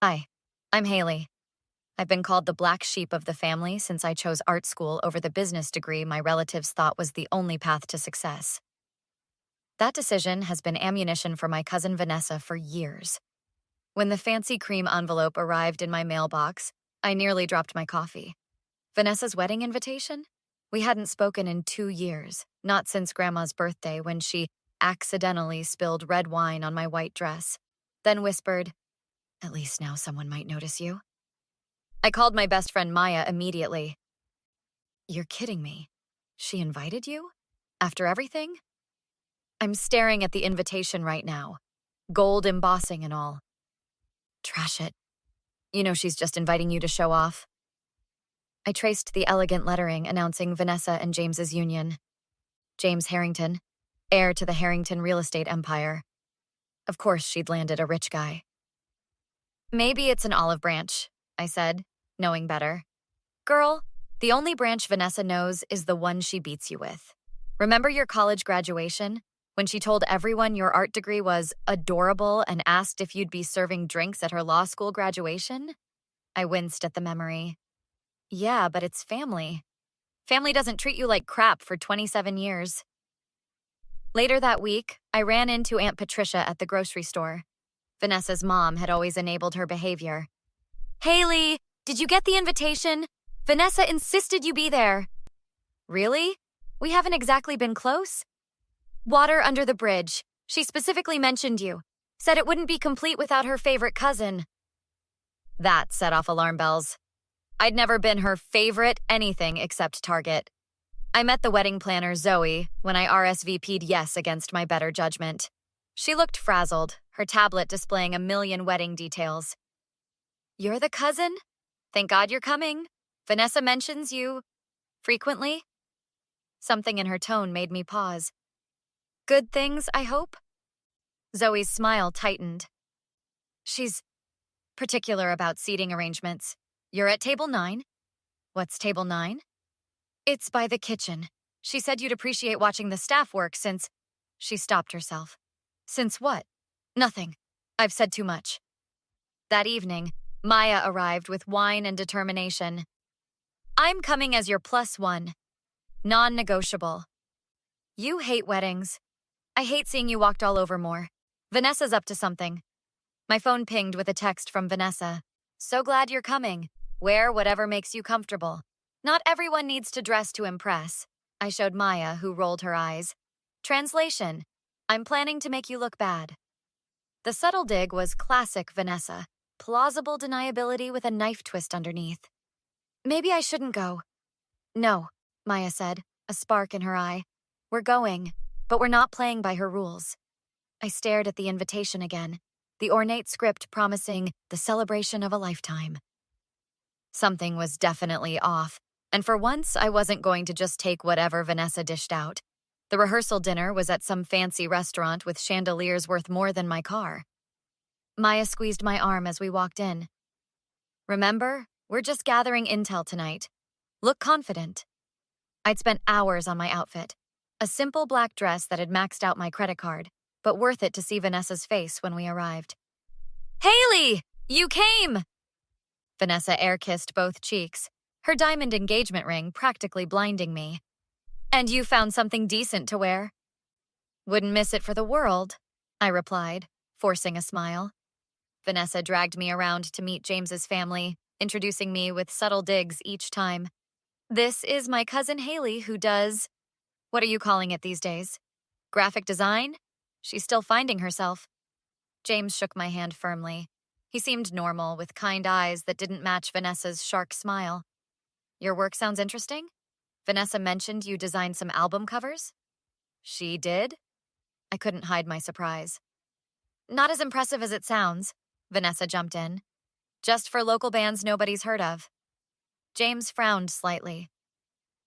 Hi, I'm Haley. I've been called the black sheep of the family since I chose art school over the business degree my relatives thought was the only path to success. That decision has been ammunition for my cousin Vanessa for years. When the fancy cream envelope arrived in my mailbox, I nearly dropped my coffee. Vanessa's wedding invitation? We hadn't spoken in 2 years, not since Grandma's birthday when she accidentally spilled red wine on my white dress, then whispered, "At least now someone might notice you." I called my best friend Maya immediately. "You're kidding me. She invited you? After everything?" "I'm staring at the invitation right now. Gold embossing and all." "Trash it. You know she's just inviting you to show off." I traced the elegant lettering announcing Vanessa and James's union. James Harrington, heir to the Harrington real estate empire. Of course she'd landed a rich guy. "Maybe it's an olive branch," I said, knowing better. "Girl, the only branch Vanessa knows is the one she beats you with. Remember your college graduation, when she told everyone your art degree was adorable and asked if you'd be serving drinks at her law school graduation?" I winced at the memory. "Yeah, but it's family. Family doesn't treat you like crap for 27 years. Later that week, I ran into Aunt Patricia at the grocery store. Vanessa's mom had always enabled her behavior. "Haley, did you get the invitation? Vanessa insisted you be there." "Really? We haven't exactly been close." "Water under the bridge. She specifically mentioned you. Said it wouldn't be complete without her favorite cousin." That set off alarm bells. I'd never been her favorite anything except Target. I met the wedding planner, Zoe, when I RSVP'd yes against my better judgment. She looked frazzled, her tablet displaying a million wedding details. "You're the cousin? Thank God you're coming. Vanessa mentions you frequently." Something in her tone made me pause. "Good things, I hope?" Zoe's smile tightened. "She's particular about seating arrangements. You're at table 9? "What's table 9? "It's by the kitchen. She said you'd appreciate watching the staff work since—" She stopped herself. "Since what?" "Nothing. I've said too much." That evening, Maya arrived with wine and determination. "I'm coming as your +1. Non-negotiable. You hate weddings. I hate seeing you walked all over more. Vanessa's up to something." My phone pinged with a text from Vanessa. "So glad you're coming. Wear whatever makes you comfortable. Not everyone needs to dress to impress." I showed Maya, who rolled her eyes. Translation: "I'm planning to make you look bad." The subtle dig was classic Vanessa. Plausible deniability with a knife twist underneath. "Maybe I shouldn't go." "No," Maya said, a spark in her eye. "We're going, but we're not playing by her rules." I stared at the invitation again, the ornate script promising the celebration of a lifetime. Something was definitely off, and for once I wasn't going to just take whatever Vanessa dished out. The rehearsal dinner was at some fancy restaurant with chandeliers worth more than my car. Maya squeezed my arm as we walked in. "Remember, we're just gathering intel tonight. Look confident." I'd spent hours on my outfit. A simple black dress that had maxed out my credit card, but worth it to see Vanessa's face when we arrived. "Haley! You came!" Vanessa air-kissed both cheeks, her diamond engagement ring practically blinding me. "And you found something decent to wear?" "Wouldn't miss it for the world," I replied, forcing a smile. Vanessa dragged me around to meet James's family, introducing me with subtle digs each time. "This is my cousin Haley who does— what are you calling it these days? Graphic design?" She's still finding herself. James shook my hand firmly. He seemed normal, with kind eyes that didn't match Vanessa's shark smile. "Your work sounds interesting? Vanessa mentioned you designed some album covers?" "She did?" I couldn't hide my surprise. "Not as impressive as it sounds," Vanessa jumped in. "Just for local bands nobody's heard of." James frowned slightly.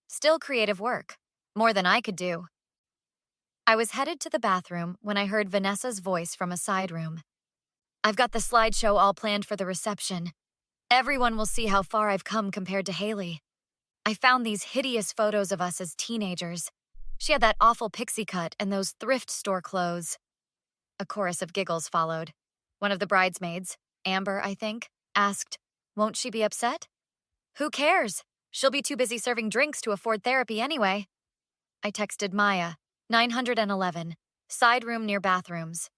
"Still creative work. More than I could do." I was headed to the bathroom when I heard Vanessa's voice from a side room. "I've got the slideshow all planned for the reception. Everyone will see how far I've come compared to Haley. I found these hideous photos of us as teenagers. She had that awful pixie cut and those thrift store clothes." A chorus of giggles followed. One of the bridesmaids, Amber, I think, asked, "Won't she be upset?" "Who cares? She'll be too busy serving drinks to afford therapy anyway." I texted Maya, 911, side room near bathrooms.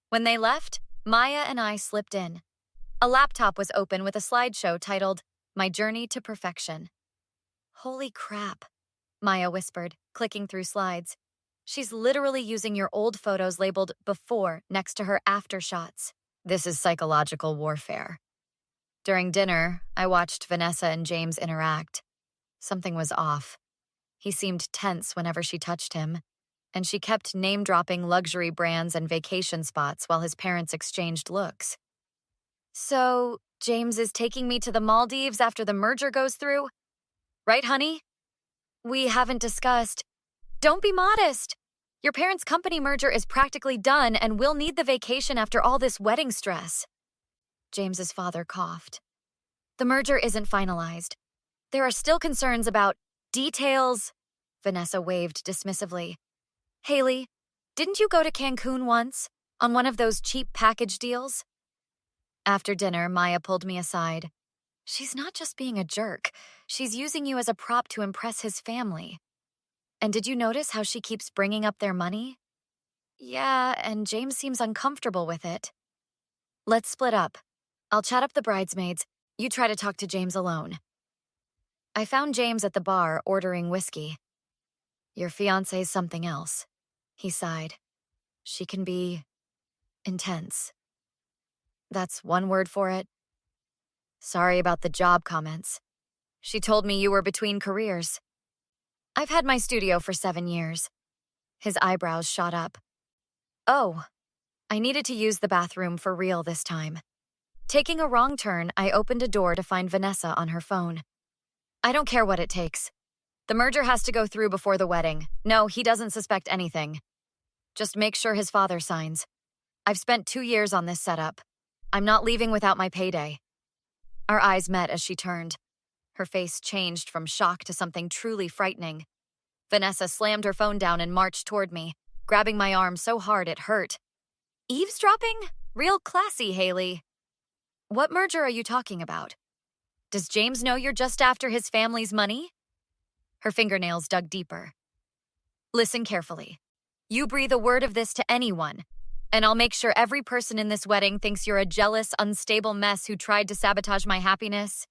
When they left, Maya and I slipped in. A laptop was open with a slideshow titled, "My Journey to Perfection." "Holy crap," Maya whispered, clicking through slides. "She's literally using your old photos labeled before next to her after shots. This is psychological warfare." During dinner, I watched Vanessa and James interact. Something was off. He seemed tense whenever she touched him, and she kept name-dropping luxury brands and vacation spots while his parents exchanged looks. "So, James is taking me to the Maldives after the merger goes through? Right, honey? We haven't discussed." "Don't be modest. Your parents' company merger is practically done, and we'll need the vacation after all this wedding stress." James's father coughed. "The merger isn't finalized. There are still concerns about details." Vanessa waved dismissively. "Haley, didn't you go to Cancun once, on one of those cheap package deals?" After dinner, Maya pulled me aside. "She's not just being a jerk. She's using you as a prop to impress his family. And did you notice how she keeps bringing up their money?" "Yeah, and James seems uncomfortable with it." "Let's split up. I'll chat up the bridesmaids. You try to talk to James alone." I found James at the bar ordering whiskey. "Your fiancé's something else," he sighed. "She can be intense." "That's one word for it." "Sorry about the job comments. She told me you were between careers." "I've had my studio for 7 years." His eyebrows shot up. "Oh, I needed to use the bathroom for real this time." Taking a wrong turn, I opened a door to find Vanessa on her phone. "I don't care what it takes. The merger has to go through before the wedding. No, he doesn't suspect anything. Just make sure his father signs. I've spent 2 years on this setup. I'm not leaving without my payday." Our eyes met as she turned. Her face changed from shock to something truly frightening. Vanessa slammed her phone down and marched toward me, grabbing my arm so hard it hurt. "Eavesdropping? Real classy, Haley." "What merger are you talking about? Does James know you're just after his family's money?" Her fingernails dug deeper. "Listen carefully. You breathe a word of this to anyone, and I'll make sure every person in this wedding thinks you're a jealous, unstable mess who tried to sabotage my happiness."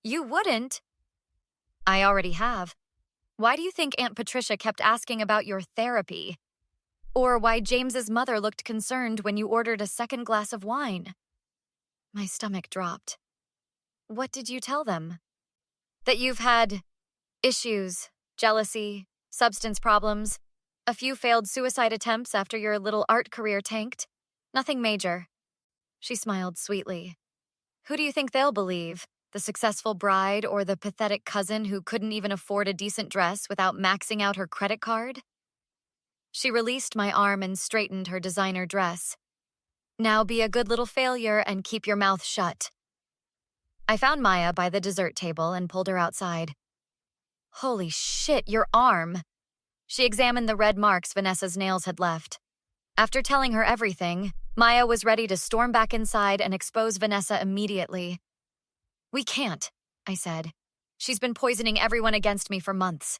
"You wouldn't." "I already have. Why do you think Aunt Patricia kept asking about your therapy? Or why James's mother looked concerned when you ordered a second glass of wine?" My stomach dropped. "What did you tell them?" "That you've had issues, jealousy, substance problems, a few failed suicide attempts after your little art career tanked. Nothing major." She smiled sweetly. "Who do you think they'll believe? The successful bride or the pathetic cousin who couldn't even afford a decent dress without maxing out her credit card?" She released my arm and straightened her designer dress. "Now be a good little failure and keep your mouth shut." I found Maya by the dessert table and pulled her outside. "Holy shit, your arm." She examined the red marks Vanessa's nails had left. After telling her everything, Maya was ready to storm back inside and expose Vanessa immediately. "We can't," I said. "She's been poisoning everyone against me for months.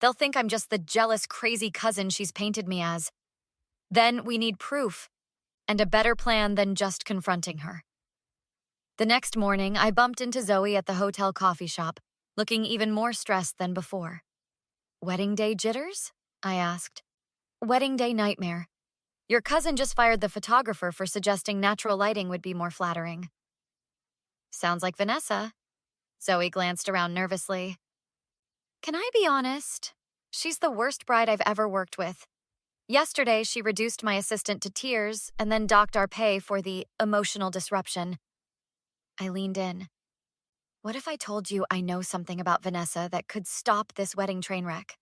They'll think I'm just the jealous, crazy cousin she's painted me as. Then we need proof, and a better plan than just confronting her." The next morning, I bumped into Zoe at the hotel coffee shop, looking even more stressed than before. "Wedding day jitters?" I asked. "Wedding day nightmare. Your cousin just fired the photographer for suggesting natural lighting would be more flattering." "Sounds like Vanessa." Zoe glanced around nervously. "Can I be honest? She's the worst bride I've ever worked with. Yesterday, she reduced my assistant to tears and then docked our pay for the emotional disruption." I leaned in. "What if I told you I know something about Vanessa that could stop this wedding train wreck?"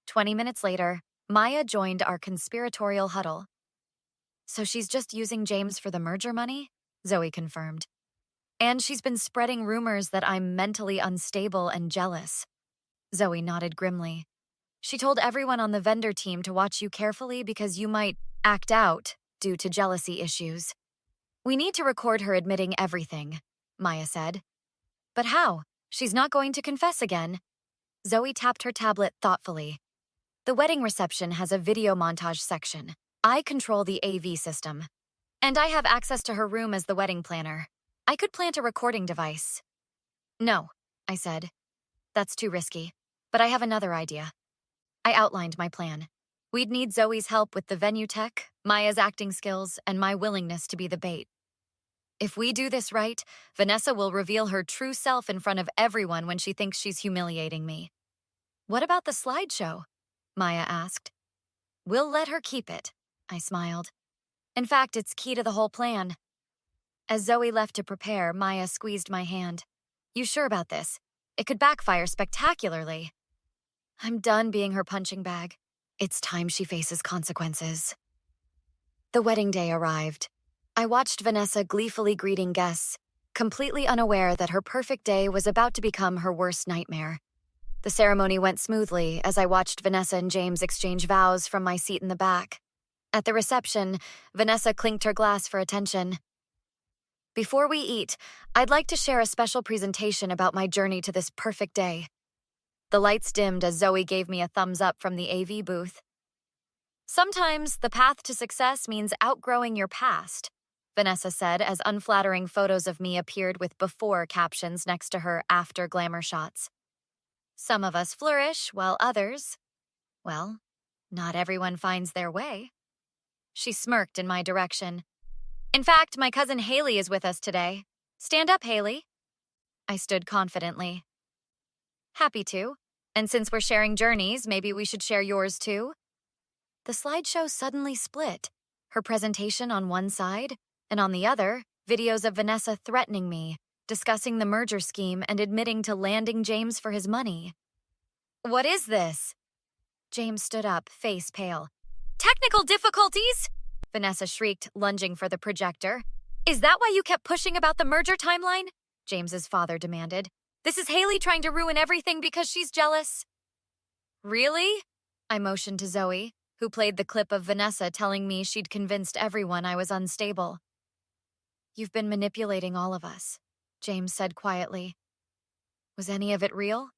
20 minutes later, Maya joined our conspiratorial huddle. "So she's just using James for the merger money?" Zoe confirmed. "And she's been spreading rumors that I'm mentally unstable and jealous." Zoe nodded grimly. "She told everyone on the vendor team to watch you carefully because you might act out due to jealousy issues." We need to record her admitting everything, Maya said. But how? She's not going to confess again. Zoe tapped her tablet thoughtfully. The wedding reception has a video montage section. I control the AV system. And I have access to her room as the wedding planner. I could plant a recording device. No, I said. That's too risky. But I have another idea. I outlined my plan. We'd need Zoe's help with the venue tech, Maya's acting skills, and my willingness to be the bait. If we do this right, Vanessa will reveal her true self in front of everyone when she thinks she's humiliating me. What about the slideshow? Maya asked. We'll let her keep it, I smiled. In fact, it's key to the whole plan. As Zoe left to prepare, Maya squeezed my hand. You sure about this? It could backfire spectacularly. I'm done being her punching bag. It's time she faces consequences. The wedding day arrived. I watched Vanessa gleefully greeting guests, completely unaware that her perfect day was about to become her worst nightmare. The ceremony went smoothly as I watched Vanessa and James exchange vows from my seat in the back. At the reception, Vanessa clinked her glass for attention. Before we eat, I'd like to share a special presentation about my journey to this perfect day. The lights dimmed as Zoe gave me a thumbs up from the AV booth. Sometimes the path to success means outgrowing your past, Vanessa said as unflattering photos of me appeared with before captions next to her after glamour shots. Some of us flourish, while others, well, not everyone finds their way. She smirked in my direction. In fact, my cousin Haley is with us today. Stand up, Haley. I stood confidently. Happy to. And since we're sharing journeys, maybe we should share yours too? The slideshow suddenly split, her presentation on one side, and on the other, videos of Vanessa threatening me, discussing the merger scheme and admitting to landing James for his money. What is this? James stood up, face pale. Technical difficulties? Vanessa shrieked, lunging for the projector. Is that why you kept pushing about the merger timeline? James's father demanded. This is Haley trying to ruin everything because she's jealous. Really? I motioned to Zoe, who played the clip of Vanessa telling me she'd convinced everyone I was unstable. You've been manipulating all of us, James said quietly. Was any of it real?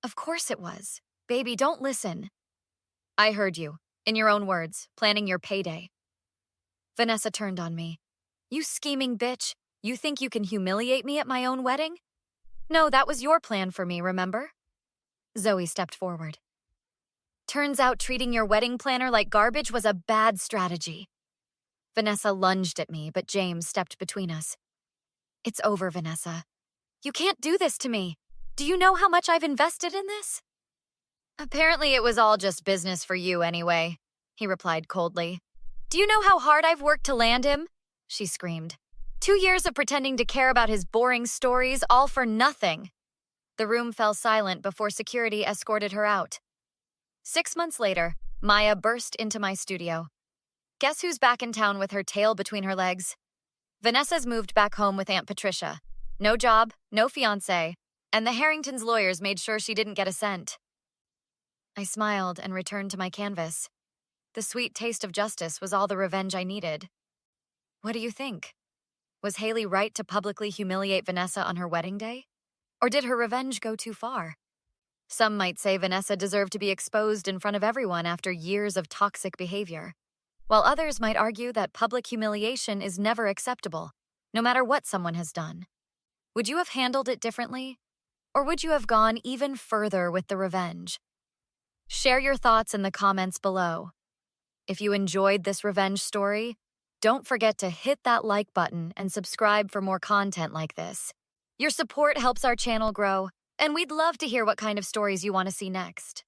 Of course it was. Baby, don't listen. I heard you, in your own words, planning your payday. Vanessa turned on me. You scheming bitch, you think you can humiliate me at my own wedding? No, that was your plan for me, remember? Zoe stepped forward. Turns out treating your wedding planner like garbage was a bad strategy. Vanessa lunged at me, but James stepped between us. It's over, Vanessa. You can't do this to me. Do you know how much I've invested in this? Apparently it was all just business for you anyway, he replied coldly. Do you know how hard I've worked to land him? She screamed. 2 years of pretending to care about his boring stories, all for nothing. The room fell silent before security escorted her out. 6 months later, Maya burst into my studio. Guess who's back in town with her tail between her legs? Vanessa's moved back home with Aunt Patricia. No job, no fiancé, and the Harringtons' lawyers made sure she didn't get a cent. I smiled and returned to my canvas. The sweet taste of justice was all the revenge I needed. What do you think? Was Haley right to publicly humiliate Vanessa on her wedding day? Or did her revenge go too far? Some might say Vanessa deserved to be exposed in front of everyone after years of toxic behavior, while others might argue that public humiliation is never acceptable, no matter what someone has done. Would you have handled it differently? Or would you have gone even further with the revenge? Share your thoughts in the comments below. If you enjoyed this revenge story, don't forget to hit that like button and subscribe for more content like this. Your support helps our channel grow, and we'd love to hear what kind of stories you want to see next.